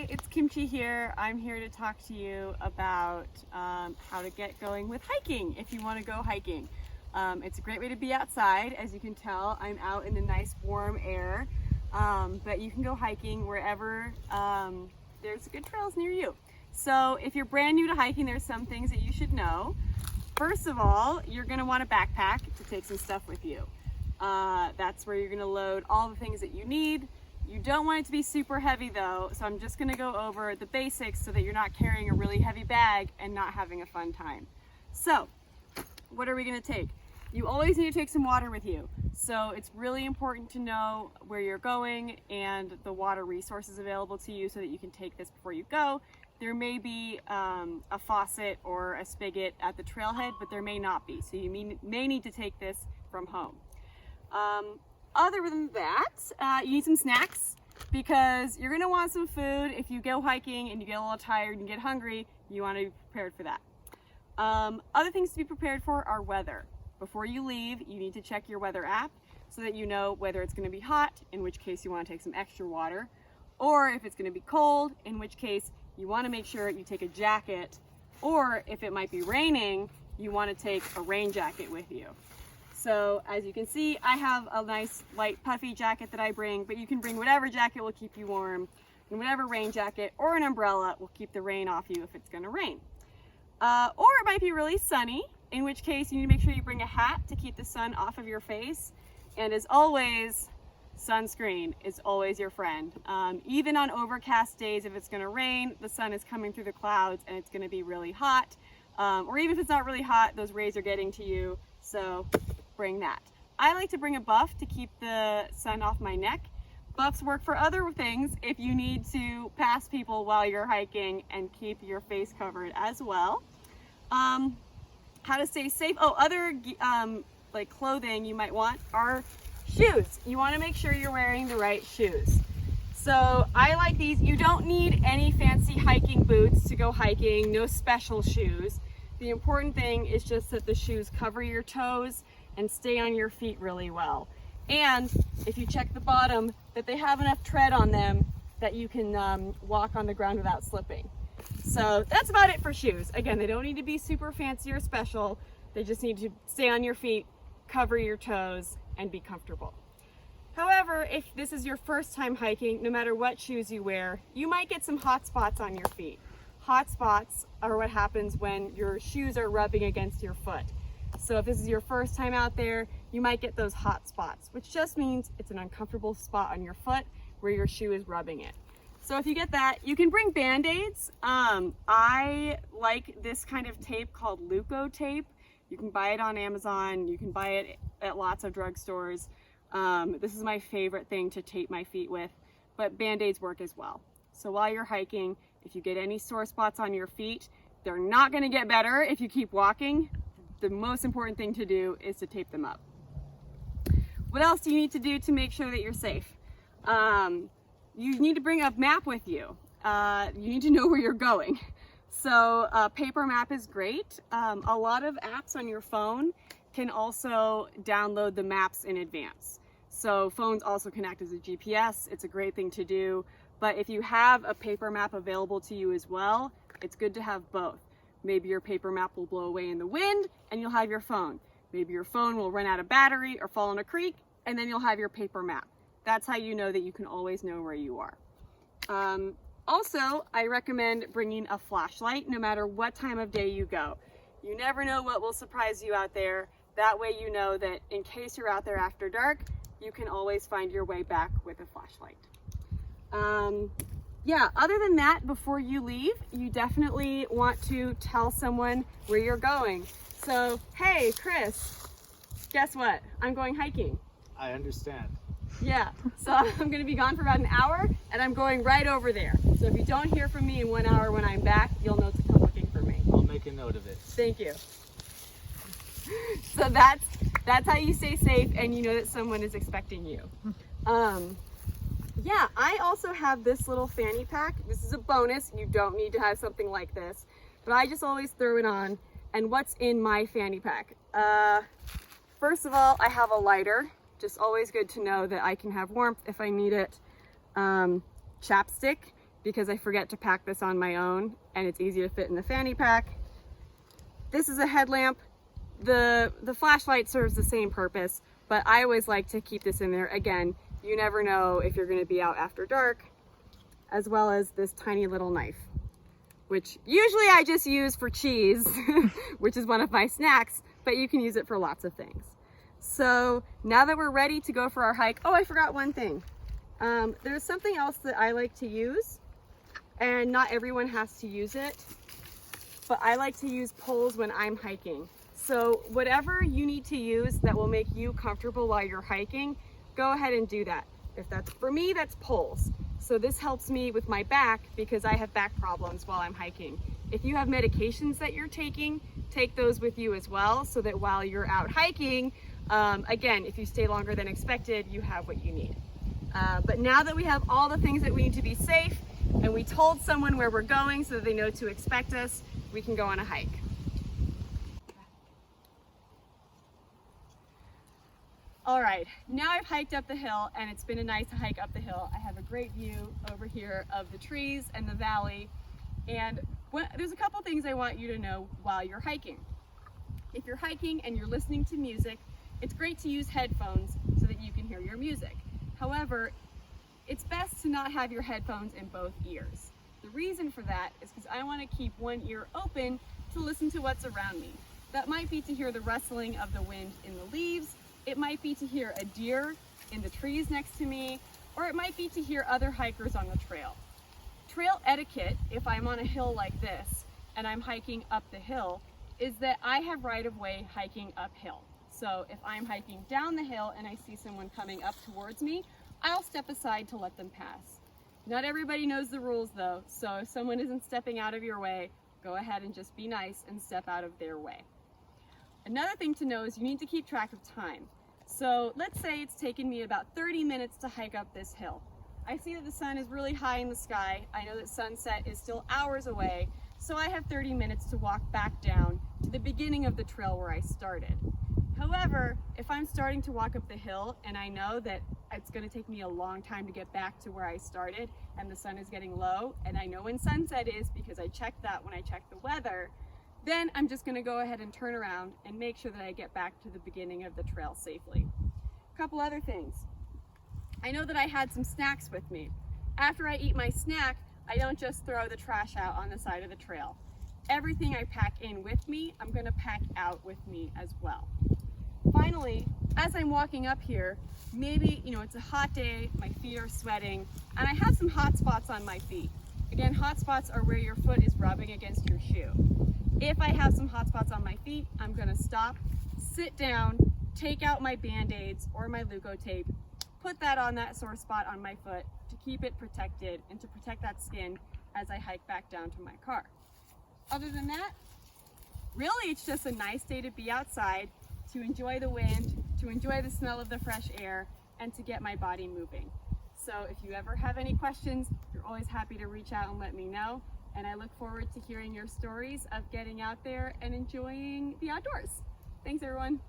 Hi, it's Kimchi here. I'm here to talk to you about how to get going with hiking if you want to go hiking. It's a great way to be outside. As you can tell, I'm out in the nice warm air, but you can go hiking wherever there's good trails near you. So if you're brand new to hiking, there's some things that you should know. First of all, you're going to want a backpack to take some stuff with you. That's where you're going to load all the things that you need. You don't want it to be super heavy though, so I'm just going to go over the basics so that you're not carrying a really heavy bag and not having a fun time. So, what are we going to take? You always need to take some water with you. So it's really important to know where you're going and the water resources available to you so that you can take this before you go. There may be a faucet or a spigot at the trailhead, but there may not be. So you may need to take this from home. Other than that, you need some snacks because you're going to want some food. If you go hiking and you get a little tired and get hungry, you want to be prepared for that. Other things to be prepared for are weather. Before you leave, you need to check your weather app so that you know whether it's going to be hot, in which case you want to take some extra water, or if it's going to be cold, in which case you want to make sure you take a jacket, or if it might be raining, you want to take a rain jacket with you. So as you can see, I have a nice light puffy jacket that I bring, but you can bring whatever jacket will keep you warm, and whatever rain jacket or an umbrella will keep the rain off you if it's going to rain. Or it might be really sunny, in which case you need to make sure you bring a hat to keep the sun off of your face. And as always, sunscreen is always your friend. Even on overcast days, if it's going to rain, the sun is coming through the clouds and it's going to be really hot. Or even if it's not really hot, those rays are getting to you, so bring that. I like to bring a buff to keep the sun off my neck. Buffs work for other things if you need to pass people while you're hiking and keep your face covered as well. How to stay safe. Oh, other like clothing you might want are shoes. You want to make sure you're wearing the right shoes. So I like these. You don't need any fancy hiking boots to go hiking, no special shoes. The important thing is just that the shoes cover your toes and stay on your feet really well. And if you check the bottom, that they have enough tread on them that you can walk on the ground without slipping. So that's about it for shoes. Again, they don't need to be super fancy or special. They just need to stay on your feet, cover your toes, and be comfortable. However, if this is your first time hiking, no matter what shoes you wear, you might get some hot spots on your feet. Hot spots are what happens when your shoes are rubbing against your foot. So if this is your first time out there, you might get those hot spots, which just means it's an uncomfortable spot on your foot where your shoe is rubbing it. So if you get that, you can bring Band-Aids. I like this kind of tape called Leuko tape. You can buy it on Amazon. You can buy it at lots of drugstores. This is my favorite thing to tape my feet with, but Band-Aids work as well. So while you're hiking, if you get any sore spots on your feet, they're not going to get better if you keep walking. The most important thing to do is to tape them up. What else do you need to do to make sure that you're safe? You need to bring a map with you. You need to know where you're going. So a paper map is great. A lot of apps on your phone can also download the maps in advance. So phones also connect as a GPS. It's a great thing to do. But if you have a paper map available to you as well, it's good to have both. Maybe your paper map will blow away in the wind and you'll have your phone. Maybe your phone will run out of battery or fall in a creek and then you'll have your paper map. That's how you know that you can always know where you are. Also, I recommend bringing a flashlight no matter what time of day you go. You never know what will surprise you out there. That way you know that in case you're out there after dark, you can always find your way back with a flashlight. Yeah, other than that, before you leave, you definitely want to tell someone where you're going. So, hey, Chris, guess what? I'm going hiking. I understand. Yeah, so I'm going to be gone for about an hour, and I'm going right over there. So if you don't hear from me in 1 hour when I'm back, you'll know to come looking for me. I'll make a note of it. Thank you. So that's how you stay safe, and you know that someone is expecting you. Yeah, I also have this little fanny pack. This is a bonus. You don't need to have something like this, but I just always throw it on. And what's in my fanny pack? First of all, I have a lighter. Just always good to know that I can have warmth if I need it. Chapstick. because I forget to pack this on my own and it's easy to fit in the fanny pack. This is a headlamp. The flashlight serves the same purpose, but I always like to keep this in there. Again, you never know if you're gonna be out after dark, as well as this tiny little knife, which usually I just use for cheese, which is one of my snacks, but you can use it for lots of things. So now that we're ready to go for our hike, oh, I forgot one thing. There's something else that I like to use, and not everyone has to use it, but I like to use poles when I'm hiking. So whatever you need to use that will make you comfortable while you're hiking, go ahead and do that. If that's, for me, that's poles. So this helps me with my back because I have back problems while I'm hiking. If you have medications that you're taking, take those with you as well, so that while you're out hiking, again, if you stay longer than expected, you have what you need. But now that we have all the things that we need to be safe, and we told someone where we're going so that they know to expect us, we can go on a hike. All right, now I've hiked up the hill, and it's been a nice hike up the hill. I have a great view over here of the trees and the valley, and there's a couple things I want you to know while you're hiking. If you're hiking and you're listening to music, it's great to use headphones so that you can hear your music. However, it's best to not have your headphones in both ears. The reason for that is because I want to keep one ear open to listen to what's around me. That might be to hear the rustling of the wind in the leaves, it might be to hear a deer in the trees next to me, or it might be to hear other hikers on the trail. Trail etiquette, if I'm on a hill like this and I'm hiking up the hill, is that I have right-of-way hiking uphill. So if I'm hiking down the hill and I see someone coming up towards me, I'll step aside to let them pass. Not everybody knows the rules though, so if someone isn't stepping out of your way, go ahead and just be nice and step out of their way. Another thing to know is you need to keep track of time. So let's say it's taken me about 30 minutes to hike up this hill. I see that the sun is really high in the sky. I know that sunset is still hours away, so I have 30 minutes to walk back down to the beginning of the trail where I started. However, if I'm starting to walk up the hill and I know that it's going to take me a long time to get back to where I started and the sun is getting low, and I know when sunset is because I checked that when I checked the weather, then I'm just going to go ahead and turn around and make sure that I get back to the beginning of the trail safely. A couple other things. I know that I had some snacks with me. After I eat my snack, I don't just throw the trash out on the side of the trail. Everything I pack in with me, I'm going to pack out with me as well. Finally, as I'm walking up here, maybe, it's a hot day, my feet are sweating, and I have some hot spots on my feet. Again, hot spots are where your foot is rubbing against your shoe. If I have some hot spots on my feet, I'm gonna stop, sit down, take out my Band-Aids or my Leukotape, put that on that sore spot on my foot to keep it protected and to protect that skin as I hike back down to my car. Other than that, really it's just a nice day to be outside, to enjoy the wind, to enjoy the smell of the fresh air, and to get my body moving. So if you ever have any questions, you're always happy to reach out and let me know. And I look forward to hearing your stories of getting out there and enjoying the outdoors. Thanks, everyone.